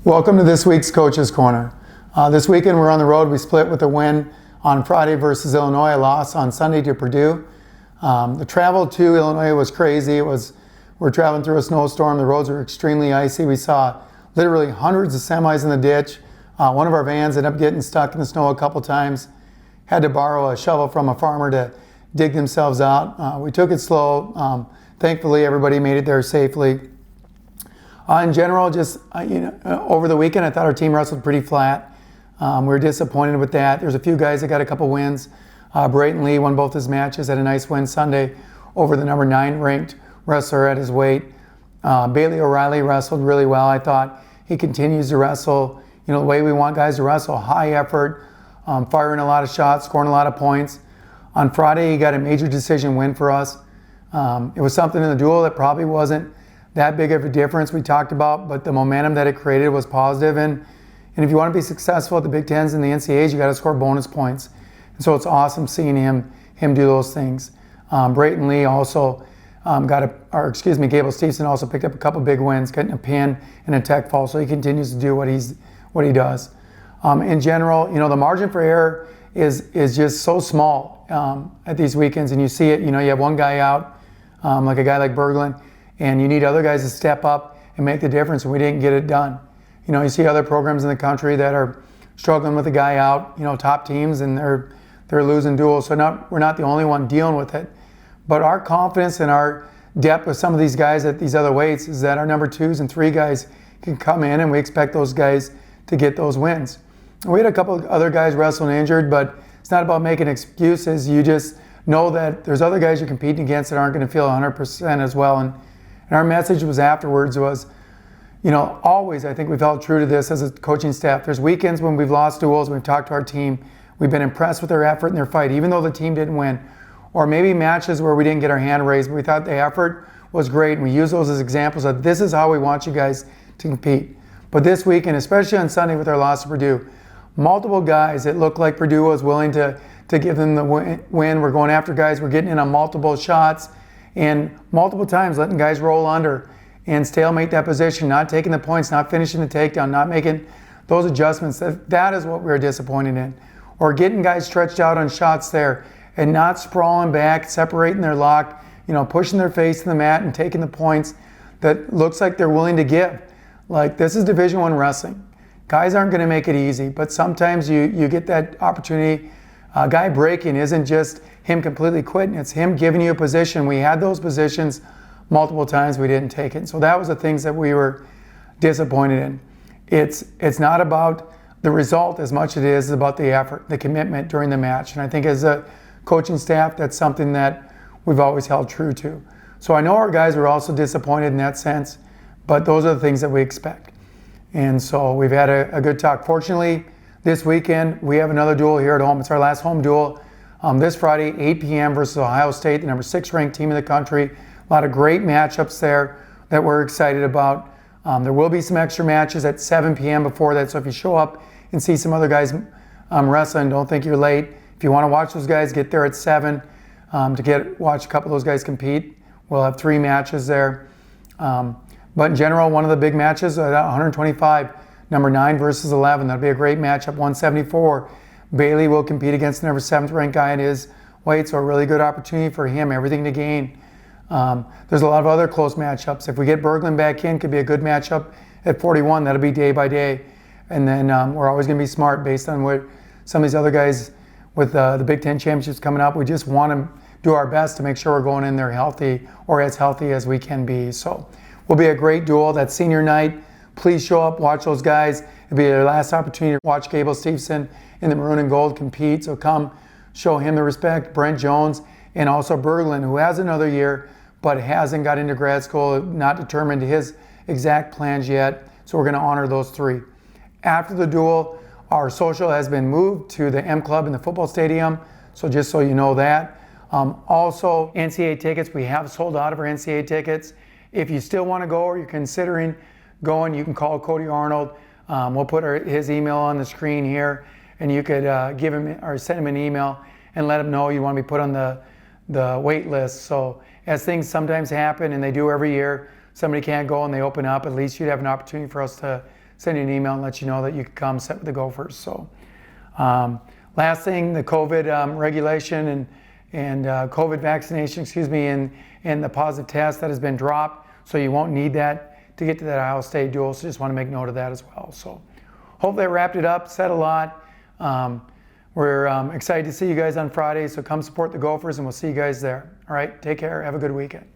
Welcome to this week's Coach's Corner. This weekend we're on the road. We split with a win on Friday versus Illinois, a loss on Sunday to Purdue. The travel to Illinois was crazy. We're traveling through a snowstorm. The roads were extremely icy. We saw literally hundreds of semis in the ditch. One of our vans ended up getting stuck in the snow a couple times. Had to borrow a shovel from a farmer to dig themselves out. We took it slow. Thankfully, everybody made it there safely. In general, over the weekend, I thought our team wrestled pretty flat. We were disappointed with that. There's a few guys that got a couple wins. Brayton Lee won both his matches, had a nice win Sunday over the number 9 ranked wrestler at his weight. Bailey O'Reilly wrestled really well. I thought he continues to wrestle, the way we want guys to wrestle, high effort, firing a lot of shots, scoring a lot of points. On Friday, he got a major decision win for us. It was something in the duel that probably wasn't that big of a difference we talked about, but the momentum that it created was positive. And if you want to be successful at the Big Tens and the NCAAs, you got to score bonus points. And so it's awesome seeing him do those things. Brayton Lee also Gable Stevenson also picked up a couple big wins, getting a pin and a tech fall. So he continues to do what he does. In general, the margin for error is just so small at these weekends, and you see it. You have one guy out, like a guy like Berglund, and you need other guys to step up and make the difference, and we didn't get it done. You see other programs in the country that are struggling with a guy out, top teams, and they're losing duels. So we're not the only one dealing with it. But our confidence and our depth with some of these guys at these other weights is that our number 2s and 3 guys can come in, and we expect those guys to get those wins. We had a couple of other guys wrestling injured, but it's not about making excuses. You just know that there's other guys you're competing against that aren't going to feel 100% as well. And our message was afterwards was, always, I think we've held true to this as a coaching staff. There's weekends when we've lost duels, we've talked to our team, we've been impressed with their effort and their fight, even though the team didn't win. Or maybe matches where we didn't get our hand raised, but we thought the effort was great, and we use those as examples of this is how we want you guys to compete. But this weekend, especially on Sunday with our loss to Purdue, multiple guys, it looked like Purdue was willing to give them the win. We're going after guys, we're getting in on multiple shots, and multiple times letting guys roll under and stalemate that position, not taking the points, not finishing the takedown, not making those adjustments. That is what we were disappointed in. Or getting guys stretched out on shots there and not sprawling back, separating their lock, pushing their face to the mat and taking the points that looks like they're willing to give. Like, this is Division I wrestling. Guys aren't going to make it easy, but sometimes you get that opportunity. A guy breaking isn't just him completely quitting, it's him giving you a position. We had those positions multiple times, we didn't take it. So that was the things that we were disappointed in. It's not about the result as much as it is about the effort, the commitment during the match. And I think as a coaching staff, that's something that we've always held true to. So I know our guys were also disappointed in that sense, but those are the things that we expect. And so we've had a good talk. Fortunately, this weekend, we have another duel here at home. It's our last home duel this Friday, 8 p.m. versus Ohio State, the number 6 ranked team in the country. A lot of great matchups there that we're excited about. There will be some extra matches at 7 p.m. before that, so if you show up and see some other guys wrestling, don't think you're late. If you want to watch those guys, get there at 7 to watch a couple of those guys compete. We'll have 3 matches there. But in general, one of the big matches, 125, number 9 versus 11. That'll be a great matchup. 174, Bailey will compete against the number 7th ranked guy in his weight, so a really good opportunity for him, everything to gain. There's a lot of other close matchups. If we get Berglund back in, could be a good matchup at 41. That'll be day by day. And then we're always going to be smart based on what some of these other guys with the Big Ten championships coming up. We just want to do our best to make sure we're going in there healthy, or as healthy as we can be. So will be a great duel. That's senior night. Please show up, watch those guys. It'll be their last opportunity to watch Gable Stevenson in the maroon and gold compete. So come show him the respect. Brent Jones and also Berglund, who has another year but hasn't got into grad school, not determined his exact plans yet. So we're going to honor those 3. After the duel, our social has been moved to the M Club in the football stadium. So just so you know that. Also, NCAA tickets, we have sold out of our NCAA tickets. If you still want to go or you're considering going, you can call Cody Arnold. We'll put his email on the screen here, and you could give him or send him an email and let him know you want to be put on the wait list. So as things sometimes happen, and they do every year, somebody can't go and they open up, at least you'd have an opportunity for us to send you an email and let you know that you can come sit with the Gophers. So last thing, the COVID regulation and COVID vaccination, and the positive test that has been dropped, so you won't need that to get to that Iowa State duel. So just want to make note of that as well. So hopefully I wrapped it up, said a lot. We're excited to see you guys on Friday, so come support the Gophers and we'll see you guys there. All right, take care, have a good weekend.